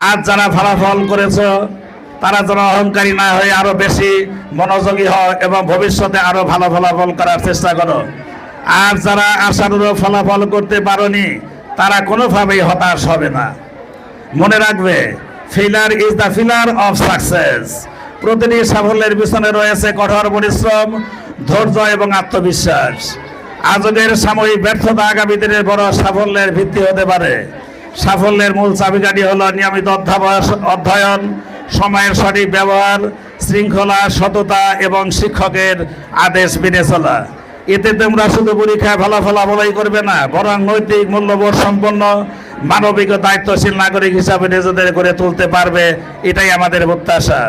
আজ যারা ফলাফল করেছ তারা যেন অহংকারী না হয়ে আরো বেশি মনোযোগী হয় এবং ভবিষ্যতে আরো ভালো ফলাফল করার চেষ্টা করো। আর যারা আশানুরূপ ফলাফল করতে পারোনি তারা কোনোভাবেই হতাশ হবে না। মনে রাখবে, failure is the pillar of success. প্রতিটি সাফল্যের পিছনে রয়েছে কঠোর পরিশ্রম, ধৈর্য এবং আত্মবিশ্বাস। আজকের সাময়িক ব্যর্থতা আগামী দিনের বড় সাফল্যের ভিত্তি হতে পারে। সাফল্যের মূল চাবিকাঠি হলো নিয়মিত অধ্যয়ন, সময়ের সঠিক ব্যবহার, শৃঙ্খলা, সততা এবং শিক্ষকের আদেশ মেনে চলা। এতে তোমরা শুধু পরীক্ষায় ভালো ফলাফলই করবে না, বরং নৈতিক মূল্যবোধ সম্পন্ন, মানবিক ও দায়িত্বশীল নাগরিক হিসাবে নিজেদের করে তুলতে পারবে। এটাই আমাদের প্রত্যাশা।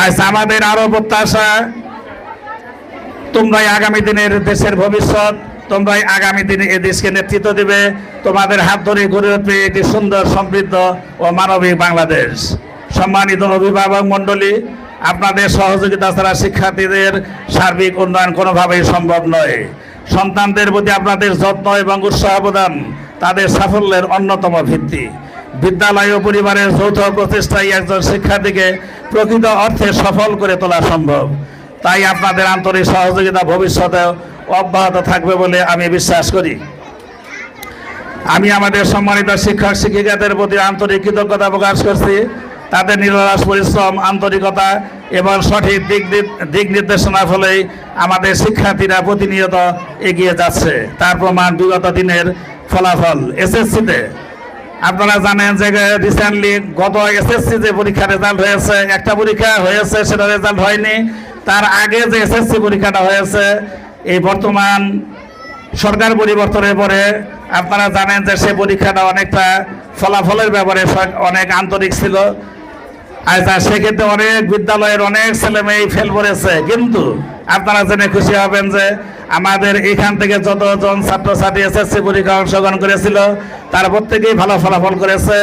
আজ আমাদের আরো প্রত্যাশা, তোমরাই আগামী দিনের দেশের ভবিষ্যৎ, তোমরাই আগামী দিনে এই দেশকে নেতৃত্ব দিবে। তোমাদের হাত ধরে গড়ে উঠবে একটি সুন্দর, সমৃদ্ধ ও মানবিক বাংলাদেশ। সম্মানিত অভিভাবক মণ্ডলী, আপনাদের সহযোগিতা ছাড়া শিক্ষার্থীদের সার্বিক উন্নয়ন কোনোভাবেই সম্ভব নয়। সন্তানদের প্রতি আপনাদের যত্ন এবং উৎসাহ প্রদান তাদের সাফল্যের অন্যতম ভিত্তি। বিদ্যালয় ও পরিবারের যৌথ প্রচেষ্টায় একজন শিক্ষার্থীকে প্রকৃত অর্থে সফল করে তোলা সম্ভব। তাই আপনাদের আন্তরিক সহযোগিতা ভবিষ্যতে অব্যাহত থাকবে বলে আমি বিশ্বাস করি। আমি আমাদের সম্মানিত শিক্ষক শিক্ষিকাদের প্রতি আন্তরিক কৃতজ্ঞতা প্রকাশ করছি। তাদের নিরলস পরিশ্রম, আন্তরিকতা এবং সঠিক দিক নির্দেশনার ফলেই আমাদের শিক্ষার্থীরা প্রতিনিয়ত এগিয়ে যাচ্ছে। তার প্রমাণ বিগত দিনের ফলাফল। এসএসসিতে আপনারা জানেন যে রিসেন্টলি গত এসএসসি যে পরীক্ষার রেজাল্ট হয়েছে, একটা পরীক্ষা হয়েছে, সেটা রেজাল্ট হয়নি। তার আগে যে এসএসসি পরীক্ষাটা হয়েছে, এই বর্তমান সরকার পরিবর্তনের পরে আপনারা জানেন যে সে পরীক্ষাটা অনেকটা ফলাফলের ব্যাপারে অনেক আন্তরিক ছিল। আচ্ছা, সেক্ষেত্রে অনেক বিদ্যালয়ের অনেক ছেলে মেয়ে ফেল করেছে। কিন্তু আপনারা জেনে খুশি হবেন যে আমাদের এখান থেকে যতজন ছাত্রছাত্রী এসএসসি পরীক্ষা অংশগ্রহণ করেছিল তার প্রত্যেকেই ভালো ফলাফল করেছে।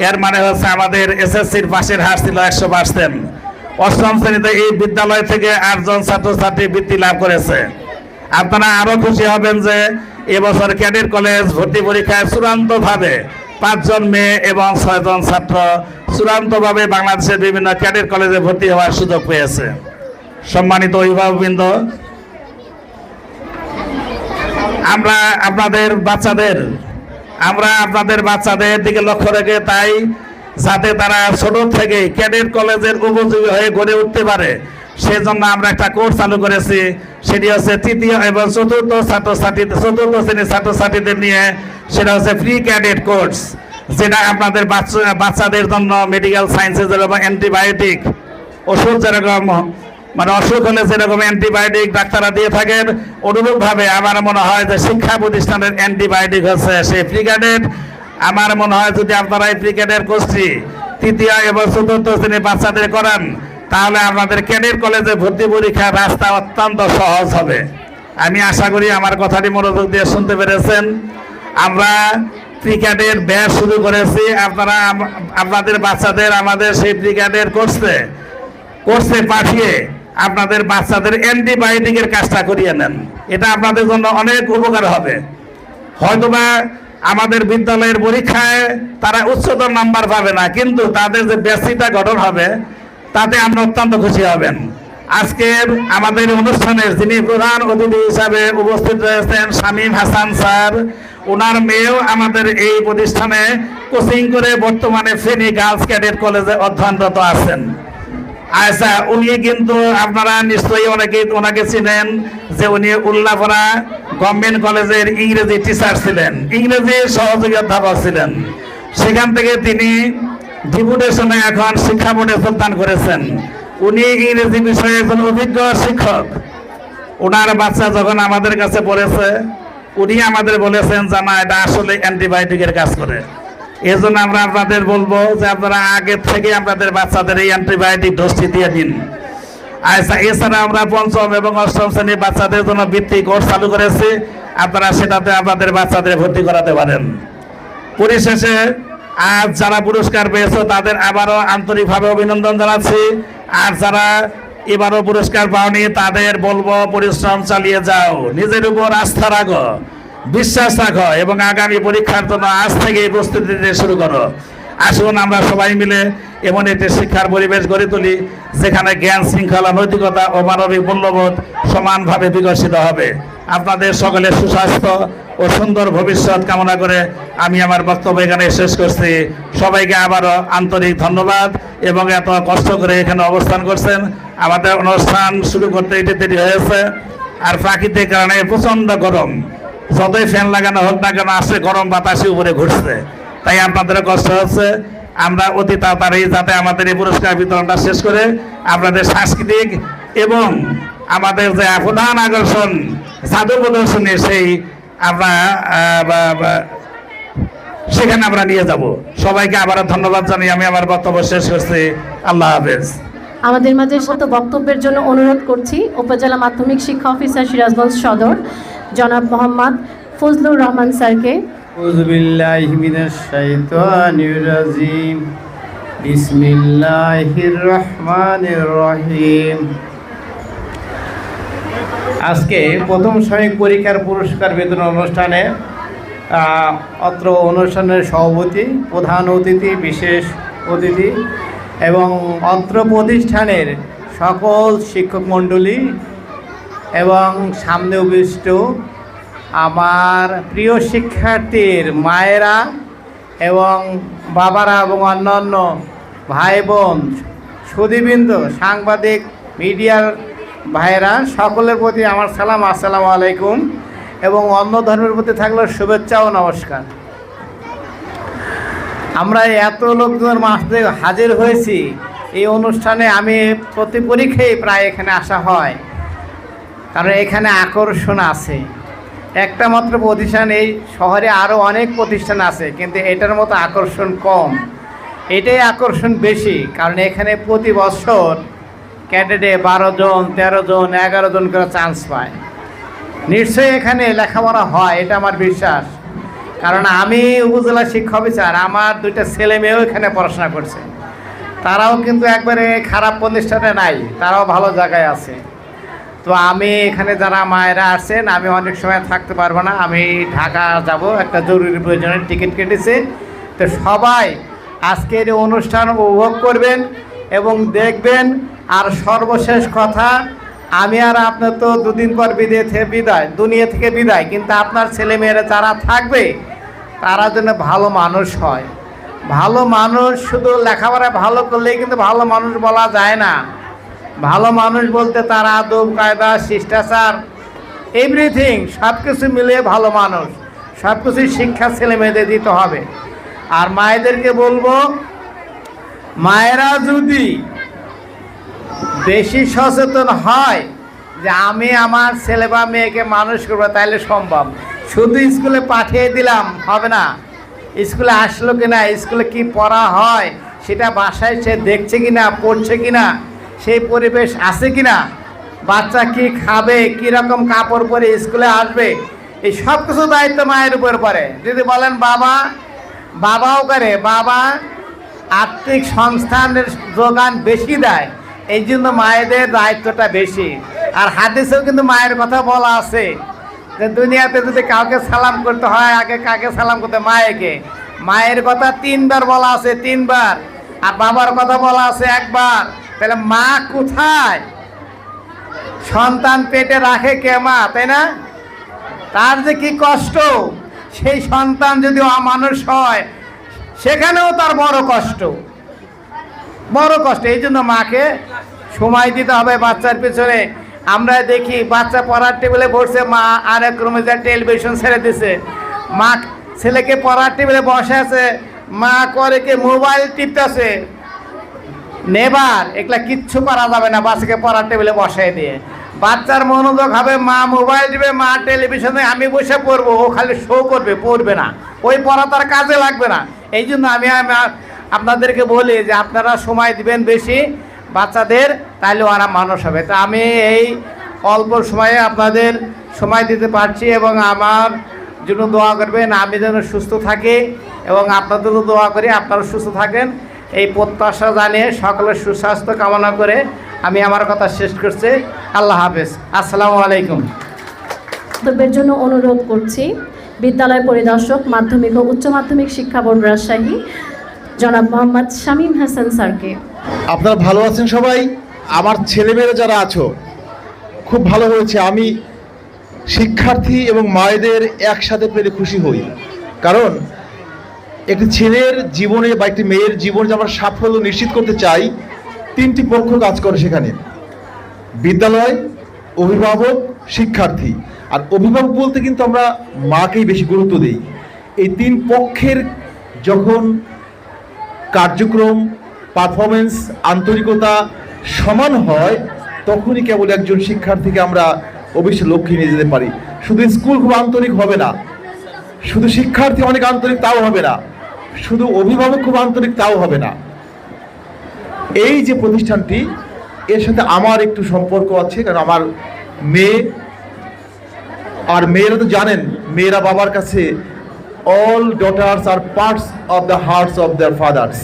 এর মানে হচ্ছে আমাদের এসএসসির পাশের হার ছিল 100%। অষ্টম শ্রেণীতে এই বিদ্যালয় থেকে 8 জন ছাত্রছাত্রী বৃত্তি লাভ করেছে। আপনারা আরো খুশি হবেন যে এবছর ক্যাডেট কলেজ ভর্তি পরীক্ষায় চূড়ান্তভাবে 5 জন মেয়ে এবং 6 জন ছাত্র চূড়ান্তভাবে বাংলাদেশের বিভিন্ন ক্যাডেট কলেজে ভর্তি হওয়ার সুযোগ পেয়েছে। সম্মানিত অভিভাবকবৃন্দ, আমরা আপনাদের বাচ্চাদের দিকে লক্ষ্য রেখে, তাই যাতে তারা ছোট থেকে ক্যাডেট কলেজের উপযোগী হয়ে গড়ে উঠতে পারে সেজন্য আমরা একটা কোর্স চালু করেছি। সেটি হচ্ছে তৃতীয় এবং চতুর্থ শ্রেণীর ছাত্রছাত্রীদের নিয়ে, সেটা হচ্ছে প্রি ক্যাডেট কোর্স, যেটা আপনাদের বাচ্চাদের জন্য মেডিকেল সায়েন্সে যেরকম অ্যান্টিবায়োটিক ওষুধ, যেরকম অসুখ হলে যেরকম অ্যান্টিবায়োটিক ডাক্তাররা দিয়ে থাকেন, অনুরূপভাবে আমার মনে হয় যে শিক্ষা প্রতিষ্ঠানের অ্যান্টিবায়োটিক হচ্ছে সেই প্রি ক্যাডেট। আমার মনে হয় যদি আপনারা এই প্রি ক্যাডেট কোর্সটি তৃতীয় এবং চতুর্থ শ্রেণীর বাচ্চাদের করান, তাহলে আমাদের ক্যাডেট কলেজে ভর্তি পরীক্ষার রাস্তা অত্যন্ত সহজ হবে। আমি আশা করি আমার কথাটি মনোযোগ দিয়ে শুনতে পেরেছেন। আমরা প্রি ক্যাডেট ব্যাচ শুরু করেছি। আপনারা আপনাদের বাচ্চাদের আমাদের সেই প্রি ক্যাডেট কোর্সে পাঠিয়ে আপনাদের বাচ্চাদের অ্যান্টিবায়োটিকের কাজটা করিয়ে নেন। এটা আপনাদের জন্য অনেক উপকার হবে। হয়তোবা আমাদের বিদ্যালয়ের পরীক্ষায় তারা উচ্চতর নাম্বার পাবে না, কিন্তু তাদের যে ব্যাচটা গঠন হবে তাতে আমরা অত্যন্ত খুশি হবেন। আজকের আমাদের অনুষ্ঠানের যিনি প্রধান অতিথি হিসাবে উপস্থিত রয়েছেন শামীম হাসান স্যার, ওনার মেয়েও আমাদের এই প্রতিষ্ঠানে কোচিং করে বর্তমানে ফেনী গার্লস ক্যাডেট কলেজে অধ্যয়নরত আছেন। আচ্ছা, উনি কিন্তু আপনারা নিশ্চয়ই ওনাকে চিনেন যে উনি উল্লাপাড়া গভর্নমেন্ট কলেজের ইংরেজি টিচার ছিলেন, ইংরেজির সহযোগী অধ্যাপক ছিলেন। সেখান থেকে তিনি ডেপুটেশনে এখন শিক্ষা বোর্ডে যোগদান করেছেন। উনি ইংরেজি বিষয়ে একজন অভিজ্ঞ শিক্ষক। ওনার বাচ্চা যখন আমাদের কাছে পড়েছে, উনি আমাদের বলেছেন যে না, এটা আসলে অ্যান্টিবায়োটিকের কাজ করে। এই জন্য আমরা আপনাদের বলবো যে আপনারা আগে থেকে আপনাদের বাচ্চাদের এই অ্যান্টিবায়োটিক ডোজটি দিয়ে দিন। আচ্ছা, এছাড়া আমরা 5ম এবং 8ম শ্রেণীর বাচ্চাদের জন্য বৃত্তি কোর্স চালু করেছি। আপনারা সেটাতে আপনাদের বাচ্চাদের ভর্তি করাতে পারেন। পরিশেষে আজ যারা পুরস্কার পেয়েছে তাদের আবারও আন্তরিকভাবে অভিনন্দন জানাচ্ছি। আর যারা এবারও পুরস্কার পাওনি তাদের বলবো, পরিশ্রম চালিয়ে যাও, নিজের উপর আস্থা রাখো, বিশ্বাস রাখো এবং আগামী পরীক্ষার জন্য আজ থেকেই প্রস্তুতি নিতে শুরু করো। আসুন আমরা সবাই মিলে এমন একটি শিক্ষার পরিবেশ গড়ে তুলি যেখানে জ্ঞান, শৃঙ্খলা, নৈতিকতা ও মানবিক মূল্যবোধ সমানভাবে বিকশিত হবে। আপনাদের সকলের সুস্বাস্থ্য ও সুন্দর ভবিষ্যৎ কামনা করে আমি আমার বক্তব্য এখানে শেষ করছি। সবাইকে আবারও আন্তরিক ধন্যবাদ এবং এত কষ্ট করে এখানে অবস্থান করছেন। আমাদের অনুষ্ঠান শুরু করতে একটু দেরি হয়েছে, আর প্রাকৃতিক কারণে প্রচণ্ড গরম, যতই ফ্যান লাগানো হোক না কেন আসে গরম বাতাসে উপরে ঘুরছে, তাই আপনাদের কষ্ট হচ্ছে। আমরা অতি তাড়াতাড়ি যাতে আমাদের এই পুরস্কার বিতরণটা শেষ করে আপনাদের সাংস্কৃতিক এবং আমাদের যে প্রধান আকর্ষণ জাদু প্রদর্শনী সেই আমরা সেখানে আমরা নিয়ে যাব। সবাইকে আবারও ধন্যবাদ জানিয়ে আমি আমার বক্তব্য শেষ করছি। আল্লাহ হাফেজ। আমাদের মাঝে সাথে বক্তব্যের জন্য অনুরোধ করছি উপজেলা মাধ্যমিক শিক্ষা অফিসার সিরাজগঞ্জ সদর জনাব মোহাম্মদ ফজলুর রহমান স্যারকে। আউযুবিল্লাহি মিনাশ শাইতানির রাজিম। বিসমিল্লাহির রহমানির রহিম। আজকে প্রথম সাময়িক পরীক্ষার পুরস্কার বিতরণ অনুষ্ঠানে অত্র অনুষ্ঠানের সভাপতি, প্রধান অতিথি, বিশেষ অতিথি এবং অত্র প্রতিষ্ঠানের সকল শিক্ষক মণ্ডলী এবং সামনে উপবিষ্ট আমার প্রিয় শিক্ষার্থীর মায়েরা এবং বাবারা এবং অন্যান্য ভাই বোন, সুধীবৃন্দ, সাংবাদিক, মিডিয়ার ভাইয়েরা, সকলের প্রতি আমার সালাম, আসসালামু আলাইকুম, এবং অন্য ধর্মের প্রতি থাকলে শুভেচ্ছা ও নমস্কার। আমরা এত লোকজনের মাঝে হাজির হয়েছি এই অনুষ্ঠানে। আমি প্রতি পরীক্ষায় প্রায় এখানে আসা হয়, কারণ এখানে আকর্ষণ আছে। একটা মাত্র প্রতিষ্ঠান, এই শহরে আরও অনেক প্রতিষ্ঠান আছে, কিন্তু এটার মতো আকর্ষণ কম। এটাই আকর্ষণ বেশি, কারণ এখানে প্রতি বছর ক্যাডেটে 12 জন, 13 জন, 11 জন করে চান্স পায়। নিশ্চয়ই এখানে লেখাপড়া হয়, এটা আমার বিশ্বাস। কারণ আমি উপজেলা শিক্ষা অফিসার, আমার 2টা ছেলে মেয়েও এখানে পড়াশোনা করছে। তারাও কিন্তু একবারে খারাপ প্রতিষ্ঠানে নাই, তারাও ভালো জায়গায় আছে। তো আমি এখানে যারা মায়েরা আসছেন, আমি অনেক সময় থাকতে পারবো না, আমি ঢাকা যাব, একটা জরুরি প্রয়োজনে টিকিট কেটেছে। তো সবাই আজকের এই অনুষ্ঠান উপভোগ করবেন এবং দেখবেন। আর সর্বশেষ কথা, আমি আর আপনার তো 2 দিন পর দুনিয়া থেকে বিদায়, কিন্তু আপনার ছেলেমেয়েরা যারা থাকবে তারা যেন ভালো মানুষ হয়। ভালো মানুষ শুধু লেখাপড়া ভালো করলেই কিন্তু ভালো মানুষ বলা যায় না। ভালো মানুষ বলতে তার আদব কায়দা, শিষ্টাচার, এভরিথিং সব কিছু মিলিয়ে ভালো মানুষ। সব কিছুই শিক্ষা ছেলে মেয়েদের দিতে হবে। আর মায়েদেরকে বলবো, মায়েরা যদি বেশি সচেতন হয় যে আমি আমার ছেলে বা মেয়েকে মানুষ করবো, তাহলে সম্ভব। শুধু স্কুলে পাঠিয়ে দিলাম হবে না। স্কুলে আসলো কিনা, স্কুলে কি পড়া হয় সেটা বাসায় সে দেখছে কিনা, পড়ছে কিনা, সেই পরিবেশ আছে কিনা, বাচ্চা কি খাবে, কীরকম কাপড় পরে স্কুলে আসবে, এই সব কিছু দায়িত্ব মায়ের উপর পড়ে। যদি বলেন বাবাও করে, বাবা আর্থিক সংস্থানের যোগান বেশি দেয়, এই জন্য মায়েদের দায়িত্বটা বেশি। আর হাদিসেও কিন্তু মায়ের কথা বলা আছে যে দুনিয়াতে যদি কাউকে সালাম করতে হয়, আগে কাকে সালাম করতে? মায়েকে। মায়ের কথা 3 বার বলা আছে, 3 বার। আর বাবার কথা বলা আছে 1 বার। তাহলে মা কোথায়? সন্তান পেটে রাখে কে? মা, তাই না? তার যে কি কষ্ট, সেই সন্তান যদি অমানুষ হয় সেখানেও তার বড় কষ্ট। এই জন্য মাকে সময় দিতে হবে বাচ্চার পিছনে। আমরা দেখি বাচ্চা পড়ার টেবিলে বসছে, মা আর এক রুমে যা টেলিভিশন ছেড়ে দিছে। মা ছেলেকে পড়ার টেবিলে বসে আছে, মা করে কি মোবাইল টিপতেছে। নেবার এগুলা কিচ্ছু করা যাবে না বাচ্চাকে পড়ার টেবিলে বসাই দিয়ে। বাচ্চার মনোযোগ হবে মা মোবাইল দিবে, মা টেলিভিশনে, আমি বসে পড়বো, ও খালি শো করবে, পড়বে না। ওই পড়া তার কাজে লাগবে না। এই জন্য আমি আপনাদেরকে বলি যে আপনারা সময় দিবেন বেশি বাচ্চাদের, তাহলে ওরা মানুষ হবে। তা আমি এই অল্প সময়ে আপনাদের সময় দিতে পারছি এবং আমার জন্য দোয়া করবেন, আমি যেন সুস্থ থাকি এবং আপনাদেরও দোয়া করি আপনারা সুস্থ থাকেন। এই প্রত্যাশা জানিয়ে সকলের সুস্বাস্থ্য কামনা করে আমি আমার কথা শেষ করছি। আল্লাহ হাফেজ। আসসালামু আলাইকুম। বক্তব্যের জন্য অনুরোধ করছি বিদ্যালয় পরিদর্শক, মাধ্যমিক ও উচ্চ মাধ্যমিক শিক্ষা বোর্ড, রাজশাহী, জনাব মোহাম্মদ শামীম হাসান স্যারকে। আপনারা ভালো আছেন সবাই? আমার ছেলেমেয়েরা যারা আছো খুব ভালো হয়েছে। আমি শিক্ষার্থী এবং মায়েদের একসাথে পেলে খুশি হই, কারণ একটি ছেলের জীবনে বা একটি মেয়ের জীবনে যে আমরা সাফল্য নিশ্চিত করতে চাই, তিনটি পক্ষ কাজ করে সেখানে: বিদ্যালয়, অভিভাবক, শিক্ষার্থী। আর অভিভাবক বলতে কিন্তু আমরা মাকেই বেশি গুরুত্ব দিই। এই তিন পক্ষের যখন কার্যক্রম, পারফরমেন্স, আন্তরিকতা সমান হয়, তখনই কেবল একজন শিক্ষার্থীকে আমরা অবশ্যই লক্ষ্যে নিয়ে যেতে পারি। শুধু স্কুল খুব আন্তরিক হবে না, শুধু শিক্ষার্থী অনেক আন্তরিক তাও হবে না, শুধু অভিভাবক খুব আন্তরিক তাও হবে না। এই যে প্রতিষ্ঠানটি, এর সাথে আমার একটু সম্পর্ক আছে, কারণ আমার মেয়ে, আর মেয়েরা তো জানেন মেয়েরা বাবার কাছে all daughters are parts of the hearts of their fathers.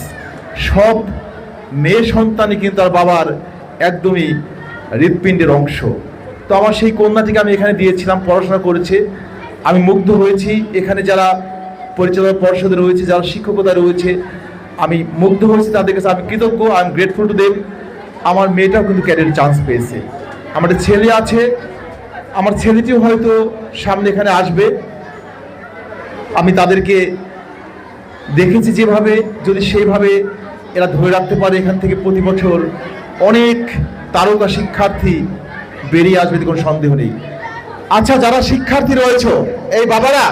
সব মেয়ে সন্তানই কিন্তু তার বাবার একদমই হৃৎপিণ্ডের অংশ। তো আমার সেই কন্যাটিকে আমি এখানে দিয়েছিলাম, পড়াশোনা করেছে। আমি মুগ্ধ হয়েছি। এখানে যারা পরিচালনা পর্ষদে রয়েছে, যারা শিক্ষকতা রয়েছে, আমি মুগ্ধ হয়েছি তাদের কাছে। আমি কৃতজ্ঞ, I am grateful to them. আমার মেয়েটাও কিন্তু ক্যারিয়ার চান্স পেয়েছে। আমার ছেলে আছে, আমার ছেলেটিও হয়তো সামনে এখানে আসবে। আমি তাদেরকে দেখেছি যেভাবে, যদি সেইভাবে এরা ধরে রাখতে পারে, এখান থেকে প্রতি বছর অনেক তারকা শিক্ষার্থী বেরিয়ে আসবে, কোনো সন্দেহ নেই। আচ্ছা, যারা শিক্ষার্থী রয়েছে, এই বাবারা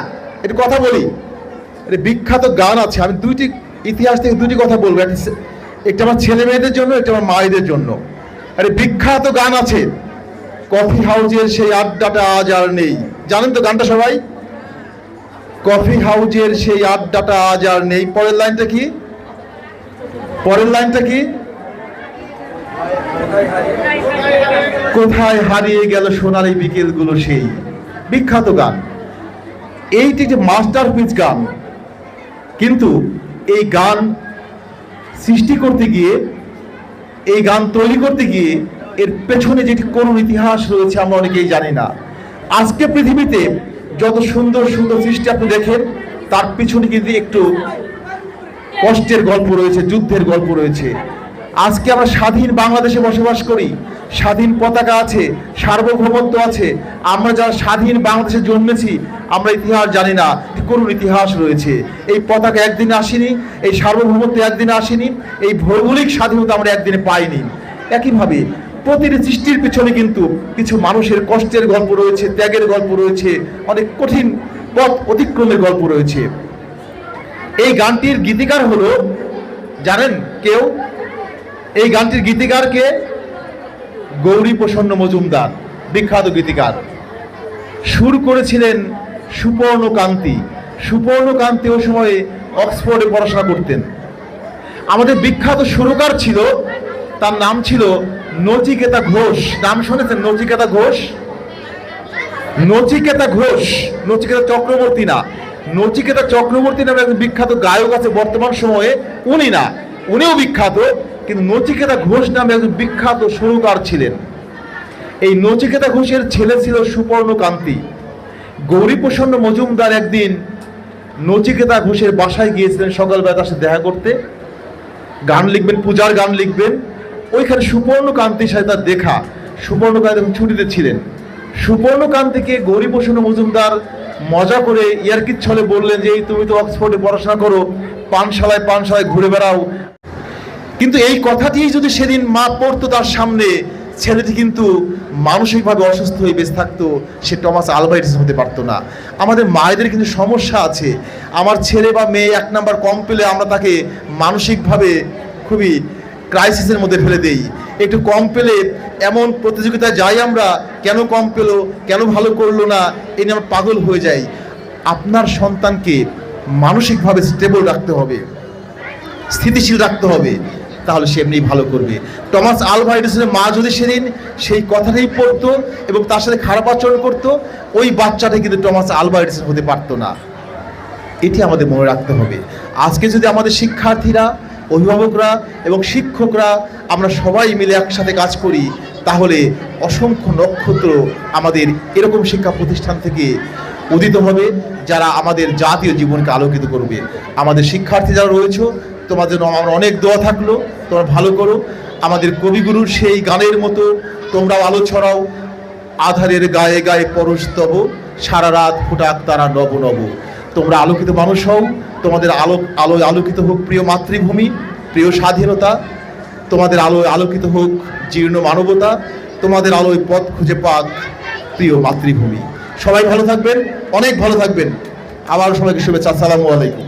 একটু কথা বলি। এটা বিখ্যাত গান আছে, আমি দুইটি ইতিহাস থেকে দুটি কথা বলবো, একটা আমার ছেলে মেয়েদের জন্য, একটা আমার মায়েদের জন্য। আরে বিখ্যাত গান আছে, কফি হাউজের সেই আড্ডাটা আজ আর নেই। জানেন তো গানটা সবাই? কফি হাউজের সেই আড্ডাটা আজ আর নেই। পরের লাইনটা কি? পরের লাইনটা কি? কোথায় হারিয়ে গেল সোনালী বিকেলগুলো, সেই বিখ্যাত গান। এইটি যে মাস্টারপিস গান, কিন্তু এই গান সৃষ্টি করতে গিয়ে, এই গান তৈরি করতে গিয়ে এর পেছনে যেটি করুণ ইতিহাস রয়েছে আমরা অনেকেই জানি না। আজকে পৃথিবীতে যত সুন্দর সুন্দর সৃষ্টি আপনি দেখেন, তার পিছনে কিন্তু একটু কষ্টের গল্প রয়েছে, যুদ্ধের গল্প রয়েছে। আজকে আমরা স্বাধীন বাংলাদেশে বসবাস করি, স্বাধীন পতাকা আছে, সার্বভৌমত্ব আছে। আমরা যারা স্বাধীন বাংলাদেশে জন্মেছি, আমরা ইতিহাস জানি না, করুণ ইতিহাস রয়েছে। এই পতাকা একদিনে আসেনি, এই সার্বভৌমত্ব একদিনে আসেনি, এই ভৌগোলিক স্বাধীনতা আমরা একদিনে পাইনি। একইভাবে প্রতিটি সৃষ্টির পিছনে কিন্তু কিছু মানুষের কষ্টের গল্প রয়েছে, ত্যাগের গল্প রয়েছে, অনেক কঠিন পথ অতিক্রমের গল্প রয়েছে। এই গানটির গীতিকার হলো, জানেন কেউ? এই গানটির গীতিকার কে? গৌরীপ্রসন্ন মজুমদার, বিখ্যাত গীতিকার। সুর করেছিলেন সুপর্ণকান্তি। সুপর্ণকান্তি ওই সময়ে অক্সফোর্ডে পড়াশোনা করতেন। আমাদের বিখ্যাত সুরকার ছিল, তার নাম ছিল নচিকেতা ঘোষ। নাম শুনেছেন? নচিকেতা ঘোষ। নচিকেতা ঘোষ, নচিকেতা চক্রবর্তী না। নচিকেতা চক্রবর্তী নামে একজন বিখ্যাত গায়ক আছে বর্তমান সময়ে, উনি না, উনিও বিখ্যাত, কিন্তু নচিকেতা ঘোষ নামে একজন বিখ্যাত সুরকার ছিলেন। এই নচিকেতা ঘোষের ছেলে ছিল সুপর্ণকান্তি। গৌরীপ্রসন্ন মজুমদার একদিন নচিকেতা ঘোষের বাসায় গিয়েছিলেন সকালবেলা তার সাথে দেখা করতে। গান লিখবেন, পূজার গান লিখবেন। ওইখানে সুপর্ণকান্তির সাথে তার দেখা। সুপর্ণকান্তি যখন ছুটিতে ছিলেন, সুপর্ণকান্তিকে গৌরীপ্রসন্ন মজুমদার মজা করে ইয়ার্কির ছলে বললেন যে, তুমি তো অক্সফোর্ডে পড়াশোনা করো, পানশালায় পানশালায় ঘুরে বেড়াও। কিন্তু এই কথাটি যদি সেদিন মা পড়তো তার সামনে, ছেলেটি কিন্তু মানসিকভাবে অসুস্থ হয়ে বেঁচে থাকতো, সে টমাস আলভা এডিসন হতে পারতো না। আমাদের মায়েদের কিন্তু সমস্যা আছে। আমার ছেলে বা মেয়ে 1 নাম্বার কম পেলে আমরা তাকে মানসিকভাবে খুবই ক্রাইসিসের মধ্যে ফেলে দেই। একটু কম পেলে এমন প্রতিযোগিতায় যাই আমরা, কেন কম পেলো, কেন ভালো করলো না, এই নিয়ে আমরা পাগল হয়ে যাই। আপনার সন্তানকে মানসিকভাবে স্টেবল রাখতে হবে, স্থিতিশীল রাখতে হবে, তাহলে সে এমনি ভালো করবে। টমাস আলভা এডিসনের মা যদি সেদিন সেই কথাটাই পড়তো এবং তার সাথে খারাপ আচরণ করতো, ওই বাচ্চাটা কিন্তু টমাস আলভা এডিসন হতে পারতো না। এটি আমাদের মনে রাখতে হবে। আজকে যদি আমাদের শিক্ষার্থীরা, অভিভাবকরা এবং শিক্ষকরা আমরা সবাই মিলে একসাথে কাজ করি, তাহলে অসংখ্য নক্ষত্র আমাদের এরকম শিক্ষা প্রতিষ্ঠান থেকে উদিত হবে, যারা আমাদের জাতীয় জীবনকে আলোকিত করবে। আমাদের শিক্ষার্থী যারা রয়েছে তোমার জন্য আমার অনেক দোয়া থাকলো, তোমরা ভালো করো। আমাদের কবিগুরুর সেই গানের মতো তোমরাও আলো ছড়াও। আধারের গায়ে গায়ে পরশ তব, সারা রাত ফুটাক তারা নব নব। তোমরা আলোকিত মানুষ হও, তোমাদের আলোয় আলোকিত হোক প্রিয় মাতৃভূমি, প্রিয় স্বাধীনতা। তোমাদের আলোয় আলোকিত হোক জীর্ণ মানবতা, তোমাদের আলোয় পথ খুঁজে পাক প্রিয় মাতৃভূমি। সবাই ভালো থাকবেন, অনেক ভালো থাকবেন। আবার সবাইকে শুভেচ্ছা, আসসালামু আলাইকুম।